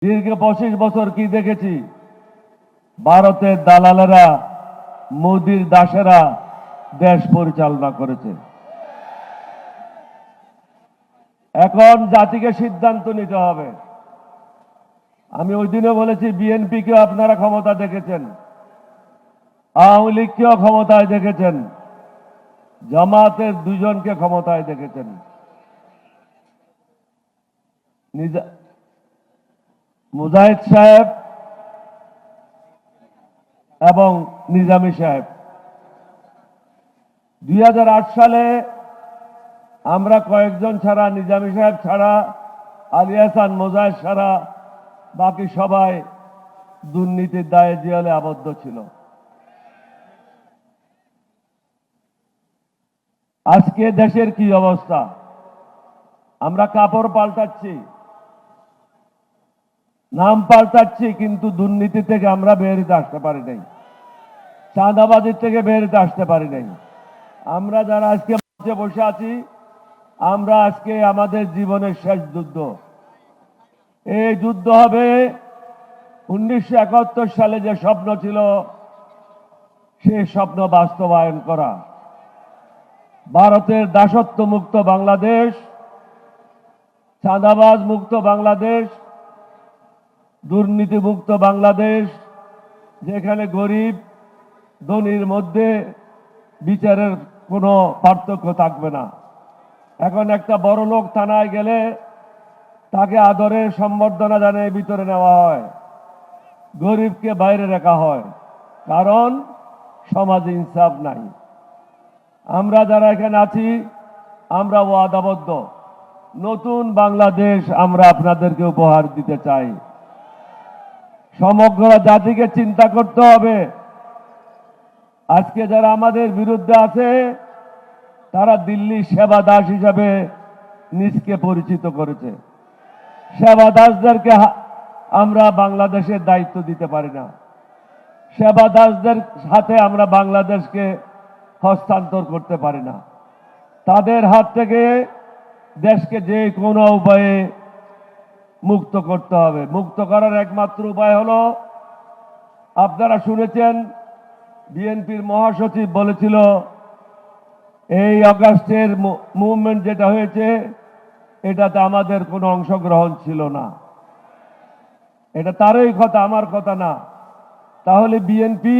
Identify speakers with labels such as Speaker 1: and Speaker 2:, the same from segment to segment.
Speaker 1: দীর্ঘ 25 বছর কি দেখেছি? ভারতের দালালেরা, মোদির দাসেরা দেশ পরিচালনা করেছে। এখন জাতিকে সিদ্ধান্ত নিতে হবে। আমি ওই দিনে বলেছি, বিএনপিকেও আপনারা ক্ষমতা দেখেছেন, আওয়ামী লীগকেও ক্ষমতায় দেখেছেন, জামাতের দুজনকে ক্ষমতায় দেখেছেন। মুজাহিদ সাহেব এবং নিজামী সাহেব 2008 সালে আমরা কয়েকজন ছাড়া, নিজামী সাহেব ছাড়া, আলী হাসান, মুজাহিদ ছাড়া বাকি সবাই দুর্নীতির দায়ে জেলে আবদ্ধ ছিল। আজকে দেশের কি অবস্থা? আমরা কাপড় পাল্টাচ্ছি, নাম পাল্টাচ্ছি, কিন্তু দুর্নীতি থেকে আমরা বেরিয়ে আসতে পারি নাই, চাঁদাবাজির থেকে বেরিয়ে আসতে পারি নাই। আমরা যারা আজকে মঞ্চে বসে আছি, আমরা আজকে আমাদের জীবনের শেষ যুদ্ধ। এই যুদ্ধ হবে 1971 সালে যে স্বপ্ন ছিল, সেই স্বপ্ন বাস্তবায়ন করা। ভারতের দাসত্ব মুক্ত বাংলাদেশ, চাঁদাবাজ মুক্ত বাংলাদেশ, দুর্নীতি মুক্ত বাংলাদেশ, যেখানে গরিব ধনীর মধ্যে বিচারের কোনো পার্থক্য থাকবে না। এখন একটা বড় লোক থানায় গেলে তাকে আদরের সম্বর্ধনা জানিয়ে ভিতরে নেওয়া হয়, গরিবকে বাইরে রাখা হয়, কারণ সমাজে ইনসাফ নাই। আমরা যারা এখানে আছি, আমরা ওয়াদাবদ্ধ, নতুন বাংলাদেশ আমরা আপনাদেরকে উপহার দিতে চাই। সমগ্র জাতিকে চিন্তা করতে হবে। আজকে যারা আমাদের বিরুদ্ধে আছে, তারা দিল্লি সেবা দাস হিসাবে নিজকে পরিচিত করেছে। সেবা দাসদেরকে আমরা বাংলাদেশের দায়িত্ব দিতে পারি না। সেবা দাসদের সাথে আমরা বাংলাদেশকে হস্তান্তর করতে পারি না। তাদের হাত থেকে দেশকে যে কোনো উপায়ে মুক্ত করতে হবে। মুক্ত করার একমাত্র উপায় হলো, আপনারা শুনেছেন বিএনপির মহাসচিব বলেছিল, এই অগাস্টের মুভমেন্ট যেটা হয়েছে, এটাতে আমাদের কোনো অংশগ্রহণ ছিল না। এটা তারই কথা, আমার কথা না। তাহলে বিএনপি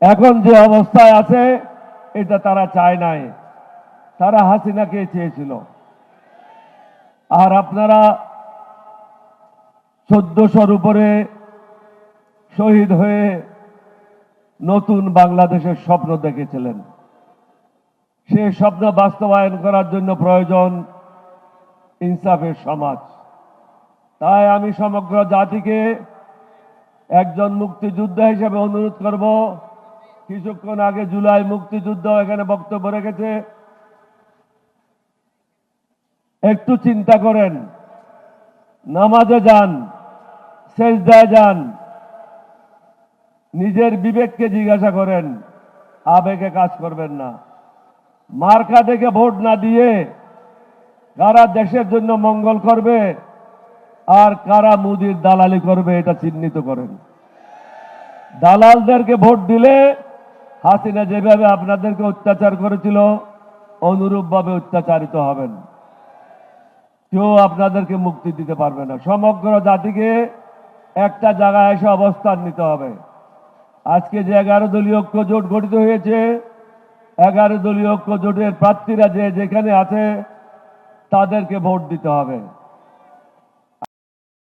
Speaker 1: এখন যে অবস্থায় আছে, এটা তারা চায় নাই, তারা হাসিনাকে চেয়েছিল। আর আপনারা 1400-র উপরে শহীদ হয়ে নতুন বাংলাদেশের স্বপ্ন দেখেছিলেন। সেই স্বপ্ন বাস্তবায়ন করার জন্য প্রয়োজন ইনসাফের সমাজ। তাই আমি সমগ্র জাতিকে একজন মুক্তিযোদ্ধা হিসেবে অনুরোধ করব। কিছুক্ষণ আগে জুলাই মুক্তিযুদ্ধ এখানে বক্তব্য রেখেছে। একটু চিন্তা করেন, নামাজে যান, সেজদায় যান, নিজের বিবেককে জিজ্ঞাসা করেন, আবেগে কাজ করবেন না। মার্কা দেখে ভোট না দিয়ে কারা দেশের জন্য মঙ্গল করবে আর কারা মোদির দালালি করবে, এটা চিহ্নিত করেন। দালালদেরকে ভোট দিলে হাসিনা যেভাবে আপনাদেরকে অত্যাচার করেছিল, অনুরূপভাবে অত্যাচারিত হবেন। কেউ আপনাদেরকে মুক্তি দিতে পারবে না। সমগ্র জাতিকে একটা জায়গায় এসে অবস্থান নিতে হবে। আজকে যে 11 দলীয় ঐক্য জোট গঠিত হয়েছে, 11 দলীয় ঐক্য জোটের প্রার্থীরা যে যেখানে আছে, তাদেরকে ভোট দিতে হবে।